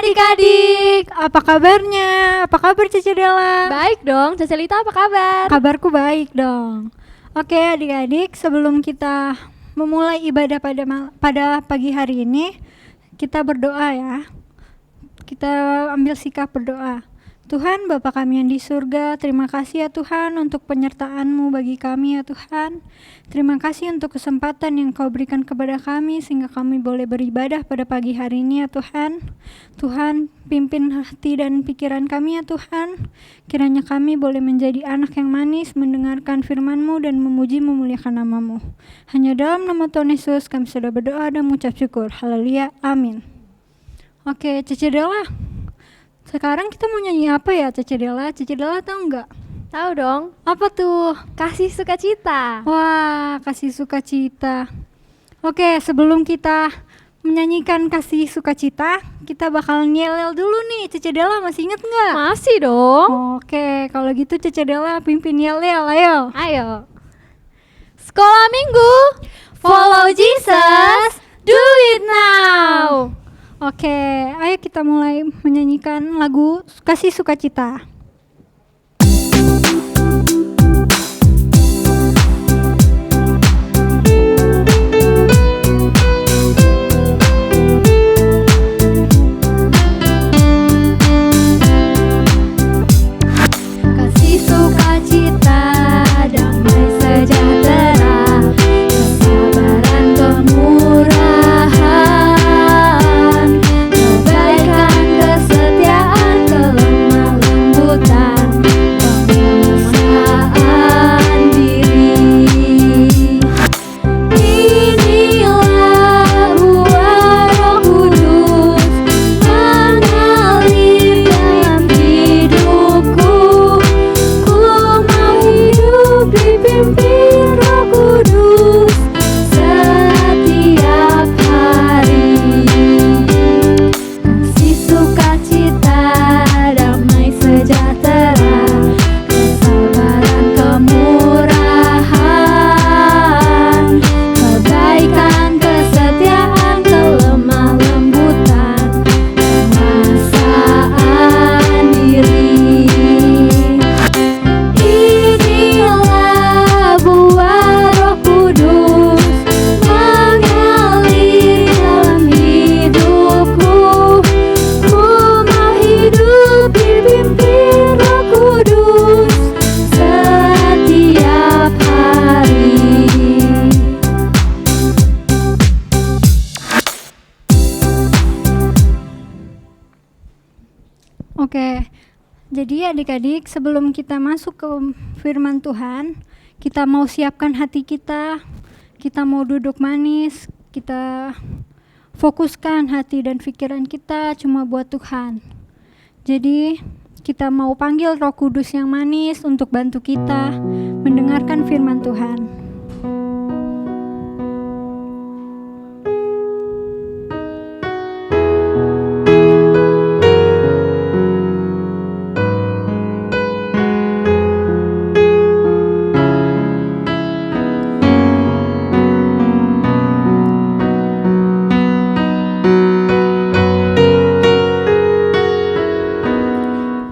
Adik-adik, apa kabarnya? Apa kabar Cici Della? Baik dong, Cici Lita apa kabar? Kabarku baik dong. Oke adik-adik, sebelum kita memulai ibadah pada pagi hari ini, kita berdoa ya. Kita ambil sikap berdoa. Tuhan Bapa kami yang di surga, terima kasih ya Tuhan untuk penyertaan-Mu bagi kami ya Tuhan. Terima kasih untuk kesempatan yang Kau berikan kepada kami sehingga kami boleh beribadah pada pagi hari ini ya Tuhan. Tuhan pimpin hati dan pikiran kami ya Tuhan. Kiranya kami boleh menjadi anak yang manis, mendengarkan firman-Mu dan memuji memuliakan nama-Mu. Hanya dalam nama Tuhan Yesus kami sudah berdoa dan mengucap syukur. Haleluya, amin. Oke, Cici Della. Sekarang kita mau nyanyi apa ya Cici Della? Cici Della tahu nggak? Tahu dong. Apa tuh? Kasih Sukacita. Wah, Kasih Sukacita. Oke, sebelum kita menyanyikan Kasih Sukacita, kita bakal nyelel dulu nih. Cici Della masih inget nggak? Masih dong. Oke, kalau gitu Cici Della pimpin yel-yel, ayo. Ayo. Sekolah Minggu, Follow Jesus, do it now. Oke, ayo kita mulai menyanyikan lagu Kasih Sukacita. Kasih sukacita, damai sejahtera, kesabaran kemurahan, kebaikan, kesetiaan, kelemah lembutan, penguasaan diri. Inilah buah Roh Kudus mengalir dalam hidupku. Ku mau hidup dipimpin Roh Kudus setiap hari. Kasih sukacita, damai sejahtera, kesabaran kemurahan, kebaikan, kesetiaan, kelemah lembutan, penguasaan diri. Inilah buah Roh Kudus mengalir dalam hidupku. Ku mau hidup dipimpin Roh Kudus setiap hari. Oke, jadi adik-adik sebelum kita masuk ke firman Tuhan, kita mau siapkan hati kita mau duduk manis, kita fokuskan hati dan pikiran kita cuma buat Tuhan. Jadi kita mau panggil Roh Kudus yang manis untuk bantu kita mendengarkan firman Tuhan.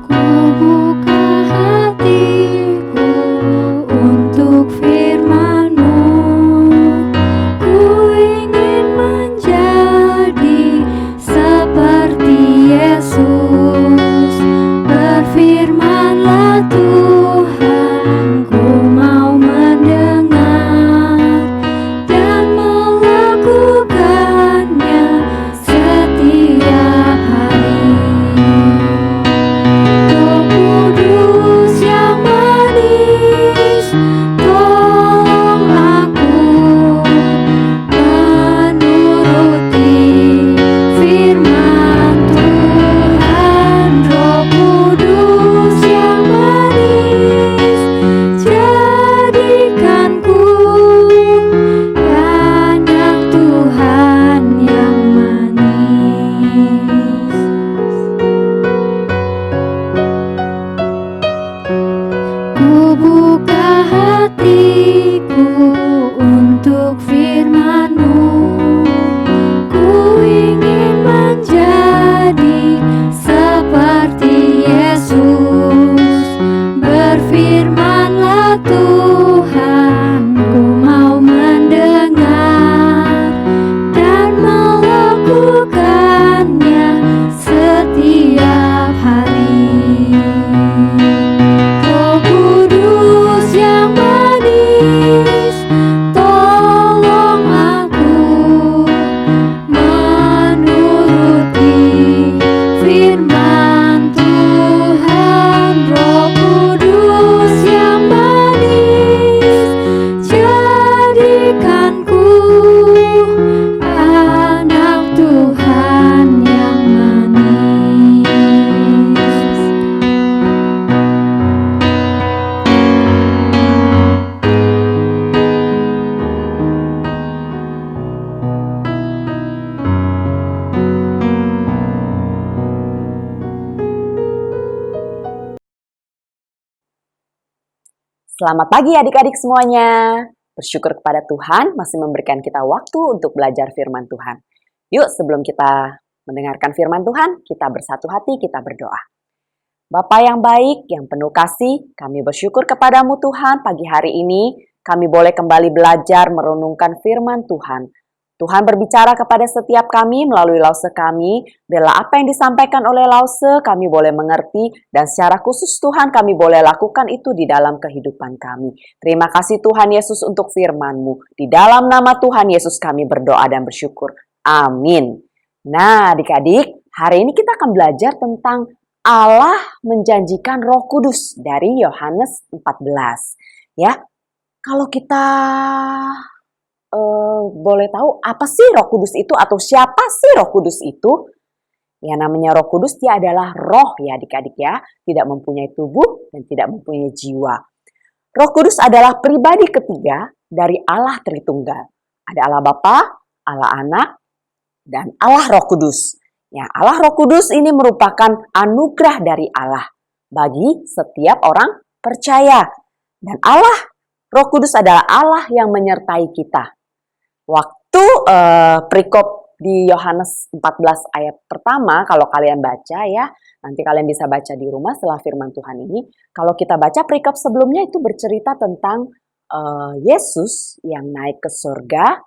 Ku buka hatiku buka hatiku untuk firman-Mu. Ku ingin menjadi seperti Yesus. Berfirman-Lah Tuhan, ku mau mendengar dan melakukannya setiap hari. Roh Kudus yang manis, tolong aku menuruti firman Tuhan. Roh Kudus yang manis, jadikanku anak Tuhan yang manis. Selamat pagi adik-adik semuanya. Bersyukur kepada Tuhan masih memberikan kita waktu untuk belajar firman Tuhan. Yuk sebelum kita mendengarkan firman Tuhan, kita bersatu hati, kita berdoa. Bapa yang baik, yang penuh kasih, kami bersyukur kepadamu Tuhan pagi hari ini. Kami boleh kembali belajar merenungkan firman Tuhan. Tuhan berbicara kepada setiap kami melalui lause kami. Bila apa yang disampaikan oleh lause kami boleh mengerti dan secara khusus Tuhan kami boleh lakukan itu di dalam kehidupan kami. Terima kasih Tuhan Yesus untuk firman-Mu. Di dalam nama Tuhan Yesus kami berdoa dan bersyukur. Amin. Nah adik-adik, hari ini kita akan belajar tentang Allah menjanjikan Roh Kudus dari Yohanes 14. Ya, kalau kita boleh tahu apa sih Roh Kudus itu atau siapa sih Roh Kudus itu? Ya namanya Roh Kudus dia adalah roh ya adik-adik ya, tidak mempunyai tubuh dan tidak mempunyai jiwa. Roh Kudus adalah pribadi ketiga dari Allah Tritunggal. Ada Allah Bapa, Allah Anak, dan Allah Roh Kudus. Ya, Allah Roh Kudus ini merupakan anugerah dari Allah bagi setiap orang percaya. Dan Allah Roh Kudus adalah Allah yang menyertai kita. Waktu perikop di Yohanes 14 ayat pertama, kalau kalian baca ya, nanti kalian bisa baca di rumah setelah firman Tuhan ini. Kalau kita baca perikop sebelumnya itu bercerita tentang Yesus yang naik ke surga,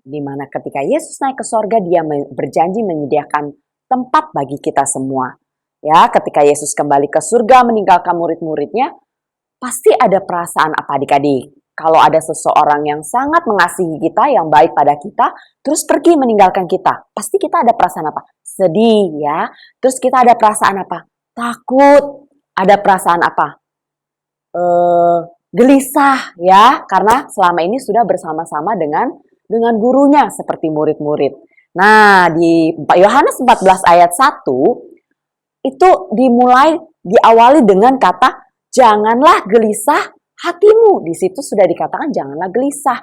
di mana ketika Yesus naik ke surga dia berjanji menyediakan tempat bagi kita semua. Ya, ketika Yesus kembali ke surga meninggalkan murid-muridnya, pasti ada perasaan apa adik-adik? Kalau ada seseorang yang sangat mengasihi kita, yang baik pada kita, terus pergi meninggalkan kita, pasti kita ada perasaan apa? Sedih ya. Terus kita ada perasaan apa? Takut. Ada perasaan apa? Gelisah ya, karena selama ini sudah bersama-sama dengan gurunya seperti murid-murid. Nah, di Yohanes 14 ayat 1 itu diawali dengan kata janganlah gelisah hatimu. Di situ sudah dikatakan janganlah gelisah.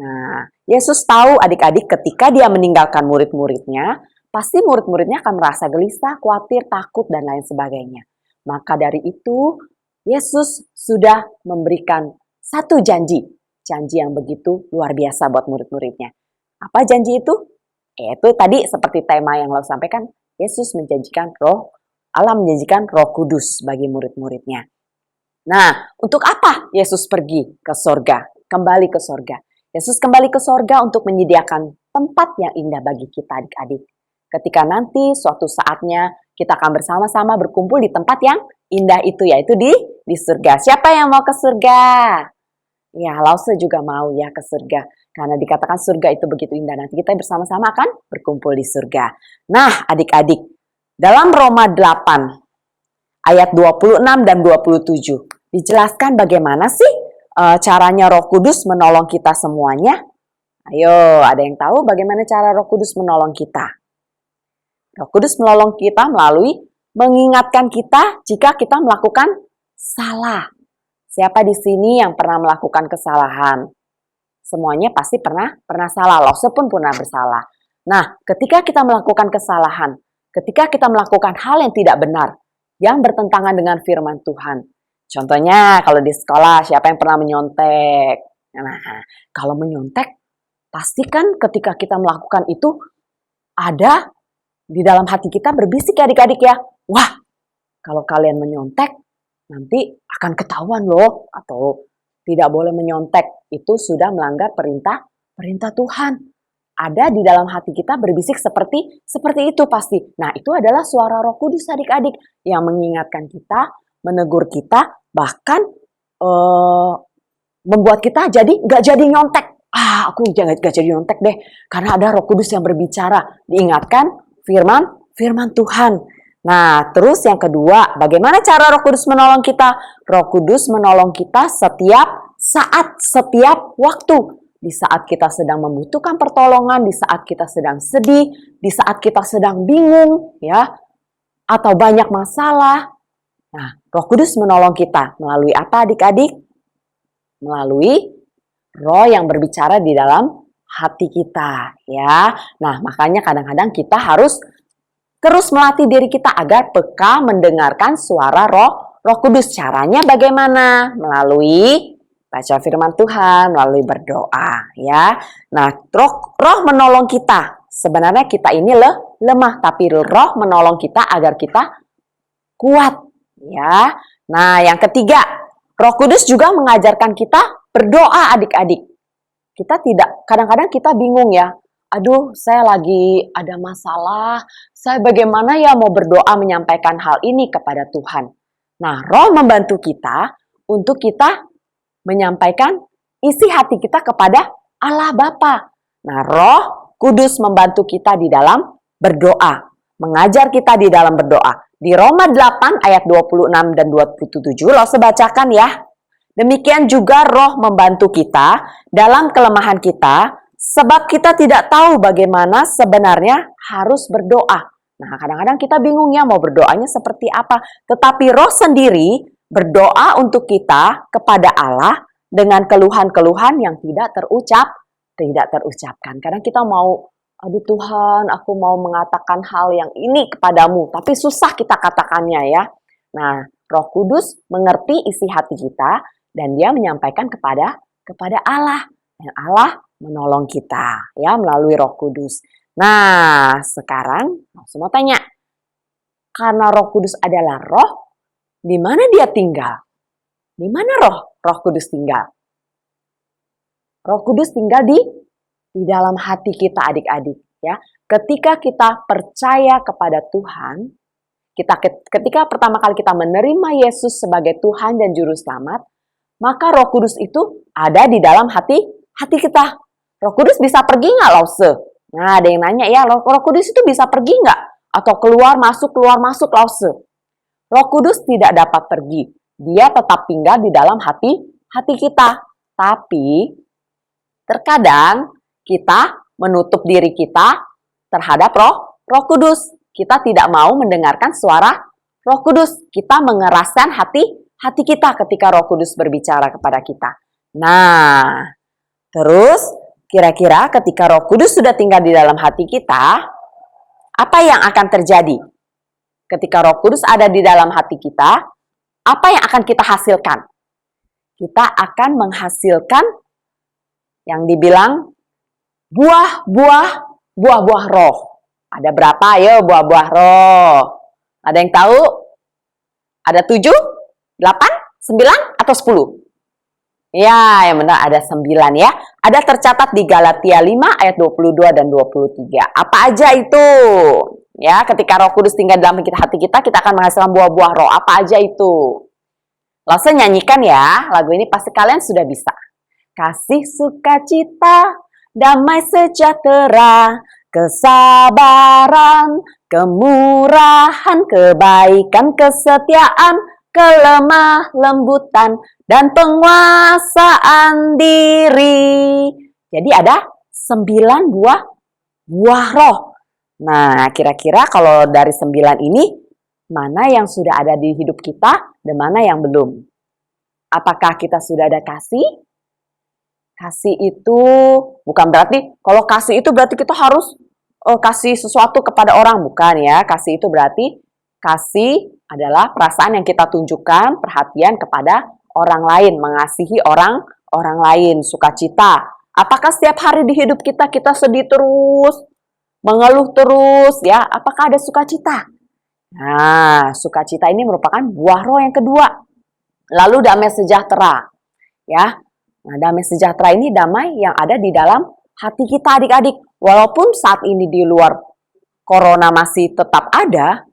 Nah, Yesus tahu adik-adik ketika dia meninggalkan murid-muridnya, pasti murid-muridnya akan merasa gelisah, khawatir, takut, dan lain sebagainya. Maka dari itu, Yesus sudah memberikan satu janji yang begitu luar biasa buat murid-muridnya. Apa janji itu? Itu tadi seperti tema yang lo sampaikan, Yesus menjanjikan Allah menjanjikan Roh Kudus bagi murid-muridnya. Nah, untuk apa Yesus pergi ke sorga, kembali ke sorga? Yesus kembali ke sorga untuk menyediakan tempat yang indah bagi kita adik-adik. Ketika nanti suatu saatnya kita akan bersama-sama berkumpul di tempat yang indah itu, yaitu di surga. Siapa yang mau ke surga? Ya, Lause juga mau ya ke surga. Karena dikatakan surga itu begitu indah. Nanti kita bersama-sama akan berkumpul di surga. Nah, adik-adik, dalam Roma 8, ayat 26 dan 27, dijelaskan bagaimana sih caranya Roh Kudus menolong kita semuanya. Ayo, ada yang tahu bagaimana cara Roh Kudus menolong kita? Roh Kudus menolong kita melalui mengingatkan kita jika kita melakukan salah. Siapa di sini yang pernah melakukan kesalahan? Semuanya pasti pernah salah. Lause pun pernah bersalah. Nah, ketika kita melakukan kesalahan, ketika kita melakukan hal yang tidak benar, yang bertentangan dengan firman Tuhan, Contohnya kalau di sekolah, siapa yang pernah menyontek? Nah, kalau menyontek, pasti kan ketika kita melakukan itu, ada di dalam hati kita berbisik ya adik-adik ya. Wah, kalau kalian menyontek, nanti akan ketahuan loh. Atau tidak boleh menyontek, itu sudah melanggar perintah Tuhan. Ada di dalam hati kita berbisik seperti itu pasti. Nah, itu adalah suara Roh Kudus adik-adik yang mengingatkan kita, menegur kita, bahkan membuat kita nggak jadi nyontek. Aku jangan jadi nyontek deh, karena ada Roh Kudus yang berbicara, diingatkan firman Tuhan. Nah, terus yang kedua, bagaimana cara Roh Kudus menolong kita? Roh Kudus menolong kita setiap saat, setiap waktu. Di saat kita sedang membutuhkan pertolongan, di saat kita sedang sedih, di saat kita sedang bingung, ya, atau banyak masalah. Nah, Roh Kudus menolong kita melalui apa adik-adik? Melalui Roh yang berbicara di dalam hati kita, ya. Nah, makanya kadang-kadang kita harus terus melatih diri kita agar peka mendengarkan suara Roh Kudus. Caranya bagaimana? Melalui baca firman Tuhan, melalui berdoa, ya. Nah, roh menolong kita. Sebenarnya kita ini lemah, tapi Roh menolong kita agar kita kuat, ya. Nah, yang ketiga, Roh Kudus juga mengajarkan kita berdoa adik-adik. Kadang-kadang kita bingung ya. Aduh, saya lagi ada masalah. Saya bagaimana ya mau berdoa menyampaikan hal ini kepada Tuhan. Nah, Roh membantu kita untuk kita menyampaikan isi hati kita kepada Allah Bapa. Nah, Roh Kudus membantu kita di dalam berdoa, mengajar kita di dalam berdoa. Di Roma 8 ayat 26 dan 27, Lause bacakan ya. Demikian juga Roh membantu kita dalam kelemahan kita, sebab kita tidak tahu bagaimana sebenarnya harus berdoa. Nah, kadang-kadang kita bingung ya mau berdoanya seperti apa. Tetapi Roh sendiri berdoa untuk kita kepada Allah dengan keluhan-keluhan yang tidak terucapkan. Kadang kita mau, aduh Tuhan, aku mau mengatakan hal yang ini kepadamu, tapi susah kita katakannya ya. Nah, Roh Kudus mengerti isi hati kita dan dia menyampaikan kepada Allah. Dan Allah menolong kita ya melalui Roh Kudus. Nah, sekarang langsung mau tanya. Karena Roh Kudus adalah Roh, di mana dia tinggal? Di mana Roh Kudus tinggal? Roh Kudus tinggal di dalam hati kita adik-adik ya. Ketika kita percaya kepada Tuhan, ketika pertama kali kita menerima Yesus sebagai Tuhan dan Juru Selamat, maka Roh Kudus itu ada di dalam hati kita. Roh Kudus bisa pergi nggak, Lause? Nah, ada yang nanya ya, Roh Kudus itu bisa pergi nggak? Atau keluar masuk, Lause? Roh Kudus tidak dapat pergi. Dia tetap tinggal di dalam hati kita. Tapi terkadang kita menutup diri kita terhadap Roh Kudus. Kita tidak mau mendengarkan suara Roh Kudus. Kita mengeraskan hati kita ketika Roh Kudus berbicara kepada kita. Nah, terus kira-kira ketika Roh Kudus sudah tinggal di dalam hati kita, apa yang akan terjadi? Ketika Roh Kudus ada di dalam hati kita, apa yang akan kita hasilkan? Kita akan menghasilkan yang dibilang buah-buah roh. Ada berapa? Ayo buah-buah roh. Ada yang tahu? Ada 7, 8, 9, atau 10? Ya, yang benar ada 9 ya. Ada tercatat di Galatia 5 ayat 22 dan 23. Apa aja itu? Ya, ketika Roh Kudus tinggal dalam hati kita akan menghasilkan buah-buah roh. Apa aja itu? Langsung nyanyikan ya. Lagu ini pasti kalian sudah bisa. Kasih, sukacita, damai sejahtera, kesabaran, kemurahan, kebaikan, kesetiaan, kelemah lembutan, dan penguasaan diri. Jadi ada 9 buah roh. Nah, kira-kira kalau dari 9 ini, mana yang sudah ada di hidup kita dan mana yang belum? Apakah kita sudah ada kasih? Kasih itu bukan berarti, kalau kasih itu berarti kita harus kasih sesuatu kepada orang. Bukan ya, kasih itu berarti Kasih adalah perasaan yang kita tunjukkan, perhatian kepada orang lain, mengasihi orang lain, sukacita. Apakah setiap hari di hidup kita sedih terus, mengeluh terus, ya? Apakah ada sukacita? Nah, sukacita ini merupakan buah roh yang kedua. Lalu damai sejahtera, ya. Nah, damai sejahtera ini damai yang ada di dalam hati kita, adik-adik. Walaupun saat ini di luar corona masih tetap ada,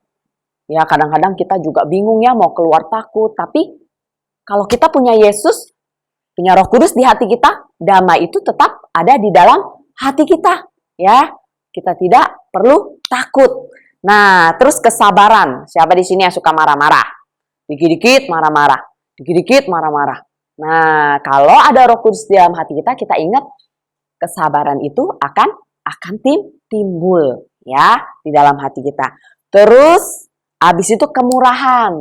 ya kadang-kadang kita juga bingung ya mau keluar takut. Tapi kalau kita punya Yesus, punya Roh Kudus di hati kita, damai itu tetap ada di dalam hati kita. Ya, kita tidak perlu takut. Nah, terus kesabaran. Siapa di sini yang suka marah-marah? Dikit-dikit marah-marah, dikit-dikit marah-marah. Nah, kalau ada Roh Kudus di dalam hati kita, kita ingat kesabaran itu akan timbul ya di dalam hati kita. Terus habis itu kemurahan.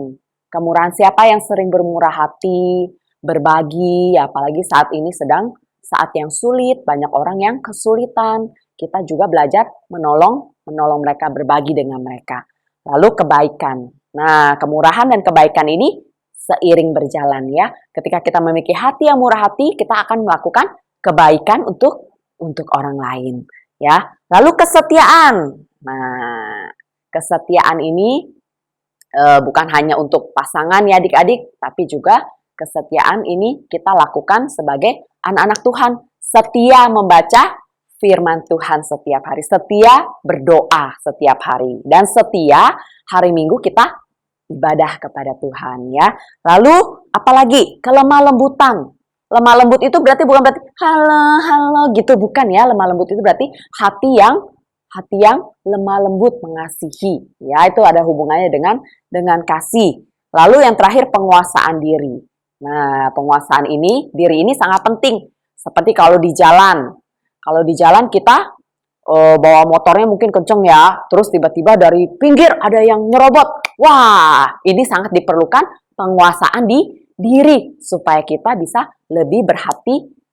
Kemurahan, siapa yang sering bermurah hati, berbagi, apalagi saat ini sedang saat yang sulit, banyak orang yang kesulitan. Kita juga belajar menolong mereka, berbagi dengan mereka. Lalu kebaikan. Nah, kemurahan dan kebaikan ini seiring berjalan ya. Ketika kita memiliki hati yang murah hati, kita akan melakukan kebaikan untuk orang lain ya. Lalu kesetiaan. Nah, kesetiaan ini bukan hanya untuk pasangan ya adik-adik, tapi juga kesetiaan ini kita lakukan sebagai anak-anak Tuhan. Setia membaca firman Tuhan setiap hari, setia berdoa setiap hari, dan setia hari Minggu kita ibadah kepada Tuhan ya. Lalu apalagi kelemah lembutan. Lemah lembut itu bukan berarti halo gitu, bukan ya. Lemah lembut itu berarti hati yang lemah lembut, mengasihi. Ya, itu ada hubungannya dengan kasih. Lalu yang terakhir penguasaan diri. Nah, penguasaan diri ini sangat penting. Seperti kalau di jalan. Kalau di jalan kita bawa motornya mungkin kenceng ya, terus tiba-tiba dari pinggir ada yang nyerobot. Wah, ini sangat diperlukan penguasaan diri supaya kita bisa lebih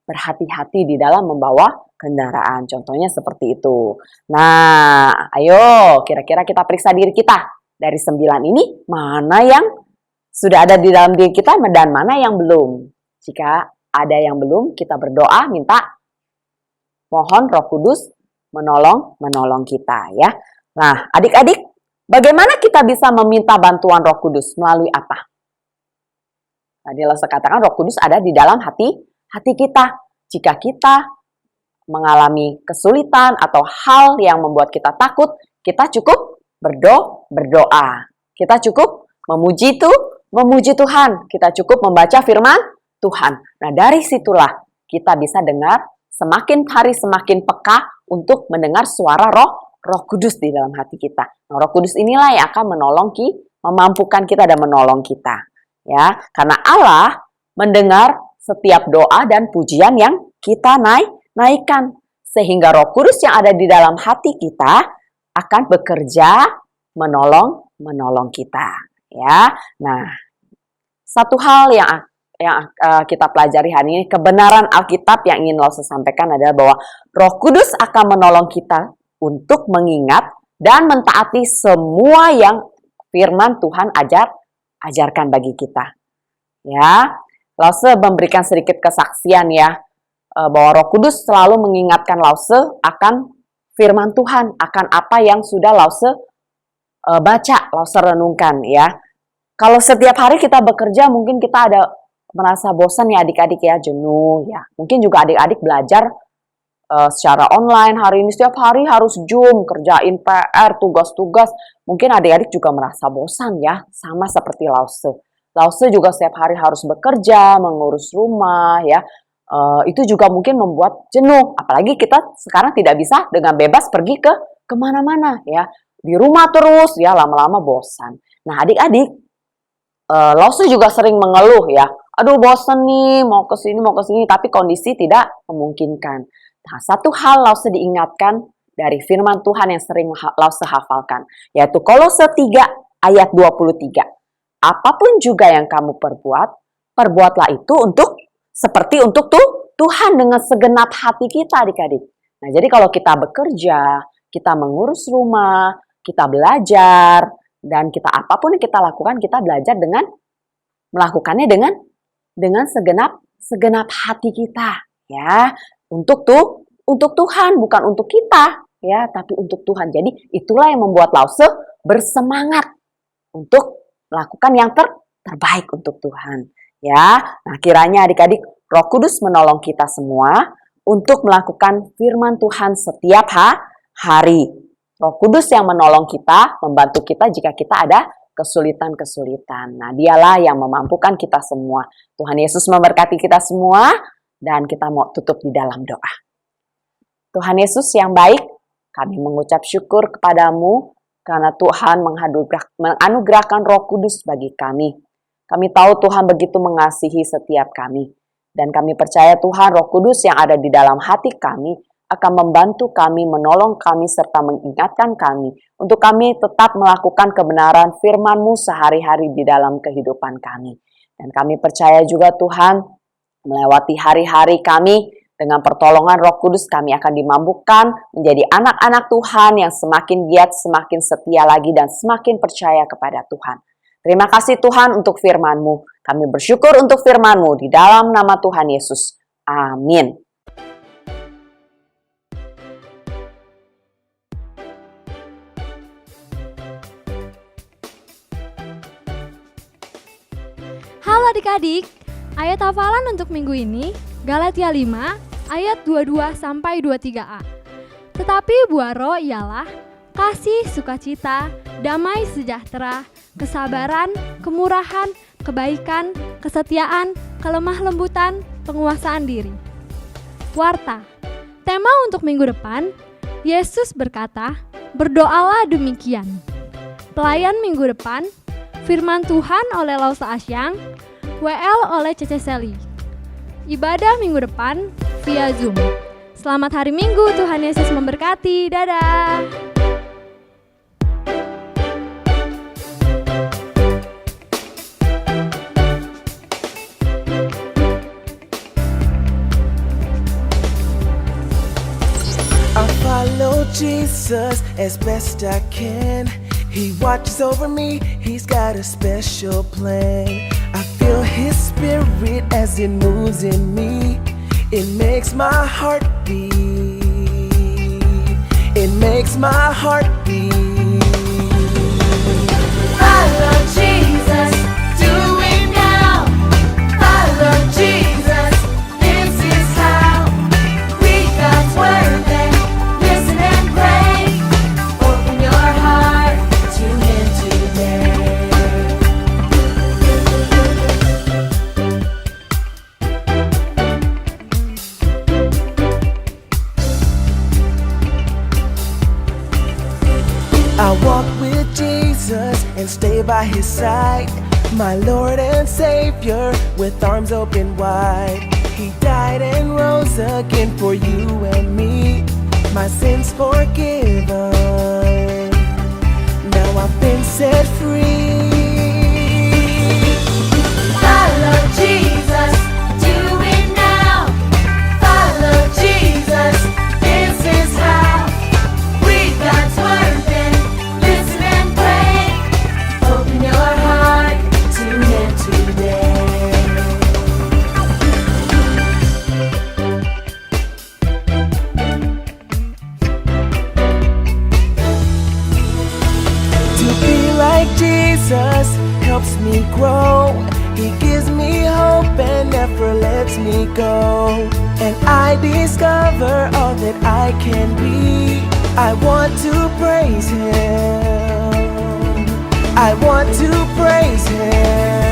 berhati-hati di dalam membawa kendaraan. Contohnya seperti itu. Nah, ayo kira-kira kita periksa diri kita. Dari 9 ini, mana yang sudah ada di dalam diri kita dan mana yang belum. Jika ada yang belum, kita berdoa, minta mohon Roh Kudus menolong kita ya. Nah, adik-adik, bagaimana kita bisa meminta bantuan Roh Kudus? Melalui apa? Tadi Lause katakan Roh Kudus ada di dalam hati kita. Jika kita mengalami kesulitan atau hal yang membuat kita takut, kita cukup berdoa. Kita cukup memuji Tuhan. Kita cukup membaca firman Tuhan. Nah, dari situlah kita bisa dengar, semakin hari semakin peka untuk mendengar suara Roh Kudus di dalam hati kita. Nah, Roh Kudus inilah yang akan memampukan kita dan menolong kita. Ya, karena Allah mendengar setiap doa dan pujian yang kita naikkan, sehingga Roh Kudus yang ada di dalam hati kita akan bekerja menolong kita. Ya, nah, satu hal yang kita pelajari hari ini, kebenaran Alkitab yang ingin Lause sampaikan adalah bahwa Roh Kudus akan menolong kita untuk mengingat dan mentaati semua yang firman Tuhan ajarkan bagi kita. Ya, Lause memberikan sedikit kesaksian ya, bahwa Roh Kudus selalu mengingatkan Lause akan firman Tuhan, akan apa yang sudah Lause baca, Lause renungkan ya. Kalau setiap hari kita bekerja, mungkin kita ada merasa bosan ya adik-adik ya, jenuh ya. Mungkin juga adik-adik belajar secara online hari ini, setiap hari harus Zoom, kerjain PR, tugas-tugas. Mungkin adik-adik juga merasa bosan ya, sama seperti Lause. Lause juga setiap hari harus bekerja, mengurus rumah ya. Itu juga mungkin membuat jenuh. Apalagi kita sekarang tidak bisa dengan bebas pergi ke kemana-mana ya. Di rumah terus ya, lama-lama bosan. Nah adik-adik, Lause juga sering mengeluh ya. Aduh bosan nih, mau ke sini, tapi kondisi tidak memungkinkan. Nah, satu hal Lause diingatkan dari firman Tuhan yang sering Lause hafalkan, yaitu Kolose 3 ayat 23. Apapun juga yang kamu perbuatlah itu seperti untuk Tuhan dengan segenap hati kita adik-adik. Nah, jadi kalau kita bekerja, kita mengurus rumah, kita belajar, Dan kita apapun yang kita lakukan, kita belajar dengan melakukannya dengan segenap hati kita, ya. Untuk Tuhan, bukan untuk kita, ya, tapi untuk Tuhan. Jadi itulah yang membuat Lause bersemangat untuk melakukan yang terbaik untuk Tuhan, ya. Nah, kiranya adik-adik Roh Kudus menolong kita semua untuk melakukan firman Tuhan setiap hari. Roh Kudus yang menolong kita, membantu kita jika kita ada kesulitan-kesulitan. Nah, dialah yang memampukan kita semua. Tuhan Yesus memberkati kita semua, dan kita mau tutup di dalam doa. Tuhan Yesus yang baik, kami mengucap syukur kepadamu karena Tuhan menganugerahkan Roh Kudus bagi kami. Kami tahu Tuhan begitu mengasihi setiap kami. Dan kami percaya Tuhan Roh Kudus yang ada di dalam hati kami akan membantu kami, menolong kami, serta mengingatkan kami untuk kami tetap melakukan kebenaran firman-Mu sehari-hari di dalam kehidupan kami. Dan kami percaya juga Tuhan, melewati hari-hari kami, dengan pertolongan Roh Kudus kami akan dimampukan menjadi anak-anak Tuhan yang semakin giat, semakin setia lagi, dan semakin percaya kepada Tuhan. Terima kasih Tuhan untuk firman-Mu. Kami bersyukur untuk firman-Mu di dalam nama Tuhan Yesus. Amin. Halo adik-adik, ayat hafalan untuk minggu ini Galatia 5 ayat 22-23a. Tetapi buah roh ialah kasih, sukacita, damai sejahtera, kesabaran, kemurahan, kebaikan, kesetiaan, kelemah lembutan, penguasaan diri. Warta, tema untuk minggu depan, Yesus berkata, berdoalah demikian. Pelayan minggu depan, firman Tuhan oleh Lause Asyang, WL oleh Cece Seli. Ibadah minggu depan via Zoom. Selamat hari Minggu, Tuhan Yesus memberkati. Dadah. I follow Jesus as best I can. He watches over me, he's got a special plan. I feel his spirit as it moves in me. It makes my heart beat. It makes my heart beat. Follow Jesus, do it now. Follow Jesus, this is how. Read God's word and listen and pray. Open your heart to Him today. I walk with Jesus and stay by his side, my Lord and Savior, with arms open wide. He died and rose again for you and me, my sins forgiven. Now I've been set free. Follow Jesus, do it now. Follow Jesus, this is how. Read God's word and listen and pray. Open your heart to Him today. To be like Jesus helps me grow. He gives me hope and never lets me go. And I discover all that I can be. I want to praise Him. I want to praise Him.